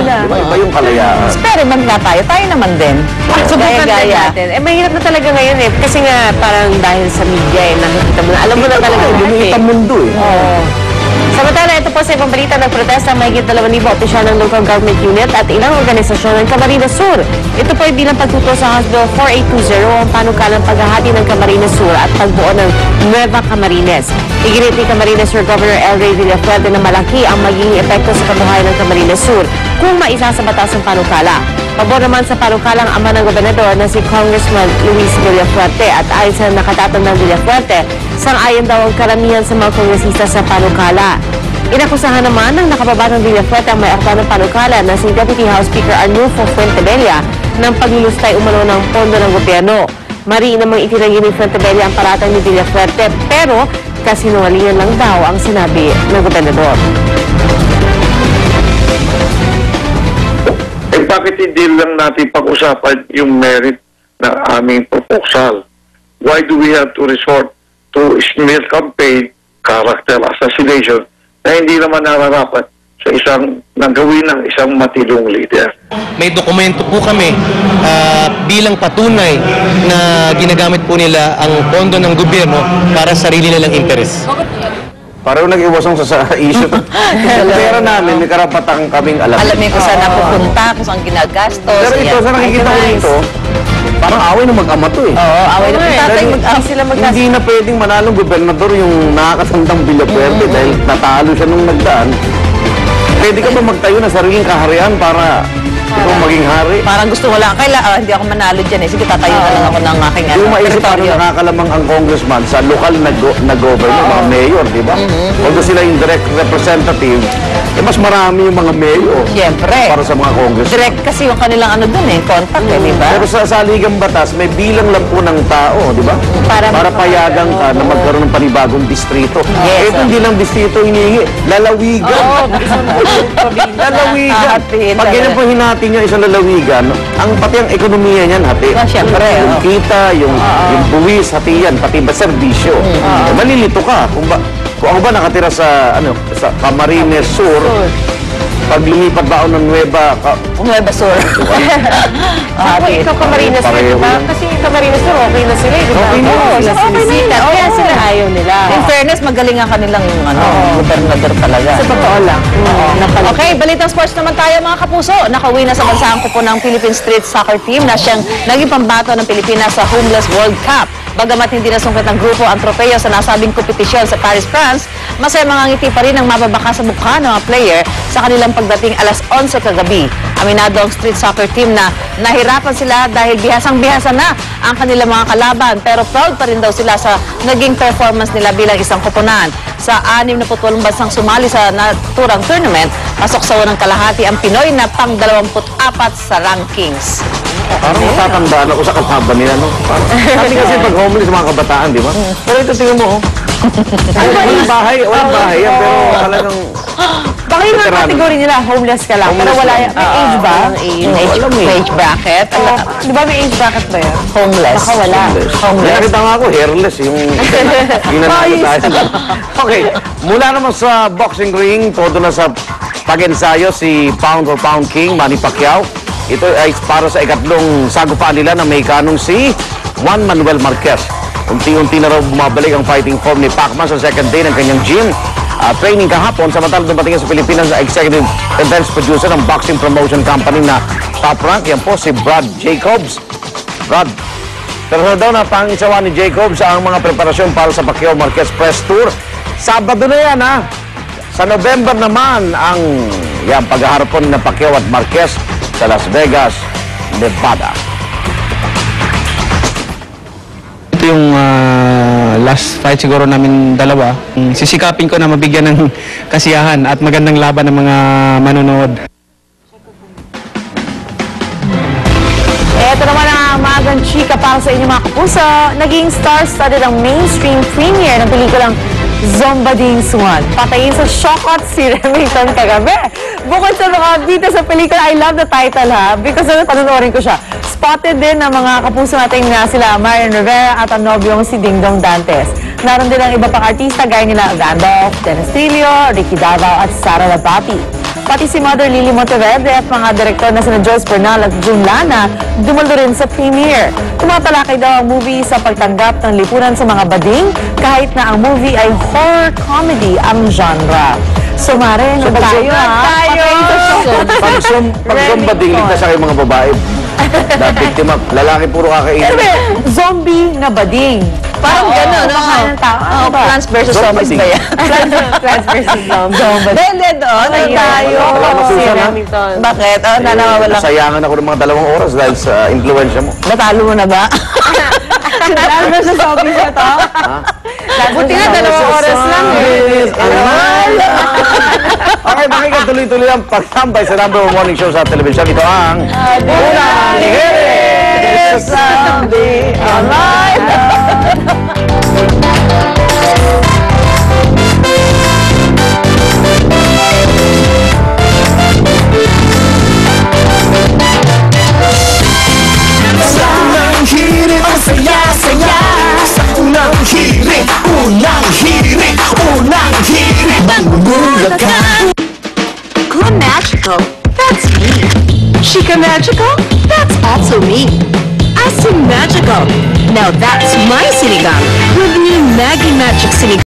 nila. Diba? Iba yung kalayaan. Experiment nga tayo naman din. Subukan din natin. Mahirap na talaga ngayon kasi nga parang dahil sa media nakikita mo na, alam mo na talaga lahat Lumilitang mundo Oo. Samantala, ito po sa ibang balita, nagprotesta mahigit 2,000 opisyal ng local government unit at ilang organisasyon ng Camarines Sur. Ito po ay bilang pagtuto sa House Bill 4820 ang panukalang paghahati ng Camarines Sur at pagbuo ng Nueva Camarines. Iginit ni Camarines Sur Governor El Rey Villafuerte na malaki ang magiging epekto sa kabuhayan ng Camarines Sur kung maisa sa batas ng panukala. Pabor naman sa panukalang ama ng gobernador na si Congressman Luis Villafuerte at ayon sa nakatatang ng Villafuerte, sang-ayon daw ang karamihan sa mga kongresista sa panukala. Inakusahan naman ng nakababa ng Villafuerte ang may akta ng panukala na si Deputy House Speaker Arnulfo Fuentebella ng paglulustay umano ng pondo ng gobyerno. Mariin namang itinanggi ni Fuentebella ang paratang ni Villafuerte pero kasinungalingan lang daw ang sinabi ng gobernador. Bakit hindi lang natin pag-usapan yung merit ng aming proposal? Why do we have to resort to smear campaign, character assassination, na hindi naman nararapat sa isang nagawin ng isang matilong leader? May dokumento po kami bilang patunay na ginagamit po nila ang pondo ng gobyerno para sa sarili nilang interes. Pareho nag-iwasong sa issue. Pero namin, may karapatang kaming alam. Alamin ko saan napupunta, kung saan ginagastos. Pero ito, sa nakikita ko dito, parang away ng mag-ama to eh. Oo, away na tatay sila Hindi na pwedeng manalong gobernador yung nakakatandang Villafuerte dahil natalo siya nung nagdaan. Pwede ka ba magtayo na sariling kaharian para ikaw maging hari? Parang gusto ko lang, hindi ako manalo dyan eh. Sige, tatayo na lang ako ng aking Yung maisip paano nakakalamang ang congressman sa lokal na government, mga mayor, di ba? Although sila yung direct representative, mas marami yung mga mayor. Siyempre. Para sa mga congressman. Direct kasi yung kanilang contact di ba? Pero sa saligang batas, may bilang lang po ng tao, di ba? Para payagan ka na magkaroon ng panibagong distrito. Yes. Ito hindi lang distrito hinihingi, lalawigan. Lalawigan. Pag ganyan po hinati nyo isang lalawigan, ang pati ang ekonomiya niyan hati. Siyempre. Yung kita, yung buwis, hati yan, pati ba serbisyo. Malilito ka. Kung ako ba nakatira sa Camarines Sur, pag lumipat ba ako ng Nueva Sur. Ikaw Camarines Sur, di ba? Kasi Camarines Sur, okay na sila, di ba? Okay na. Kaya sila ayaw nila. In fairness, magaling ang kanilang gobernador talaga. Sa totoo lang. Okay, balitang sports naman tayo mga kapuso. Nakauwi na sa bansaang kupo ng Philippine Street Soccer Team na siyang naging pambato ng Pilipinas sa Homeless World Cup. Bagamat hindi nasungkit ng grupo ang tropeyo sa nasabing kompetisyon sa Paris, France, masaya mga ngiti pa rin ang mababaka sa mukha ng mga player sa kanilang pagdating alas 11 kagabi. Aminado ang street soccer team na nahirapan sila dahil bihasang-bihasa na ang kanilang mga kalaban pero proud pa rin daw sila sa naging performance nila bilang isang koponan. Sa 68 bansang sumali sa naturang tournament, pasok sa unang kalahati ang Pinoy na pang-24 sa rankings. Parang matatandaan ako sa kalaban nila, no? Kasi pag homeless mga kabataan, di ba? Pero ito tingnan mo, walang bahay yan, pero talagang Baka yung mga kategory nila, homeless ka lang. Pero wala yung age ba? Age bracket. Di ba may age bracket ba yun? Homeless. Baka wala. May nakita nga ako, hairless, yung ginanakita tayo. Okay, mula naman sa boxing ring, todo na sa pag-ensayo si pound for pound king, Manny Pacquiao. Ito ay para sa ikatlong sagupaan nila na may kanong si Juan Manuel Marquez. Unti-unti na raw bumabalik ang fighting form ni Pacman sa second day ng kanyang gym. Training kahapon, samantala dumating sa Pilipinas sa executive events producer ng boxing promotion company na Top Rank. Yan po si Brad Jacobs. Brad, pero daw na pangisawa ni Jacobs ang mga preparasyon para sa Pacquiao Marquez Press Tour. Sabado na yan, ha? Sa November naman ang paghaharapon ng Pacquiao at Marquez sa Las Vegas, Nevada. Ito yung last fight siguro namin dalawa. Sisikapin ko na mabigyan ng kasiyahan at magandang laban ng mga manonood. Ito naman ang magang chika para sa inyo mga kapuso. Naging star-studded ang mainstream premiere ng pelikulang Zombading Swan. Patayin sa shockout si Remington kagabi. Bukod sa mga bida sa pelikula, I love the title ha, because panunorin ko siya. Spotted din ng mga kapuso natin na sila Marian Rivera at ang nobyong si Dingdong Dantes. Naroon din ang iba pang artista gaya nila Randolph, Dennis Trillo, Ricky Davao at Sara Labati. Pati si Mother Lily Monteverde at mga direktor na sina Joyce Bernal at June Lana dumalo rin sa premiere. Tumatalakay daw ang movie sa pagtanggap ng lipunan sa mga bading kahit na ang movie ay horror comedy ang genre. Sumare na tayo, Pag zombading, ligtas sa kayong mga babae. Na biktima, lalaki puro kakainin. Zombie na bading. Parang gano'n, no? Ano ba? Plants versus Zombies ba yan? Plants versus Zombies. Hindi doon. Ay, tayo. Wala ka masusan, ha? Bakit? Oh, nanawala. Nasayangan ako ng mga 2 oras dahil sa influensya mo. Natalo mo na ba? Plants versus Zombies na to? Buti nga, 2 oras lang. Okay, makikita tuloy-tuloy ang pagtambay sa number 1 morning show sa telebisyon. Ito ang Unang Hirit sa Zombie Online. Sa unang hirit, ang saya-saya. Sa unang hirit, mangbulog ka. Good Magical, that's me. Chica Magical, that's also me. Asim Magical, now that's my sinigang with new Maggie Magic Sinigang.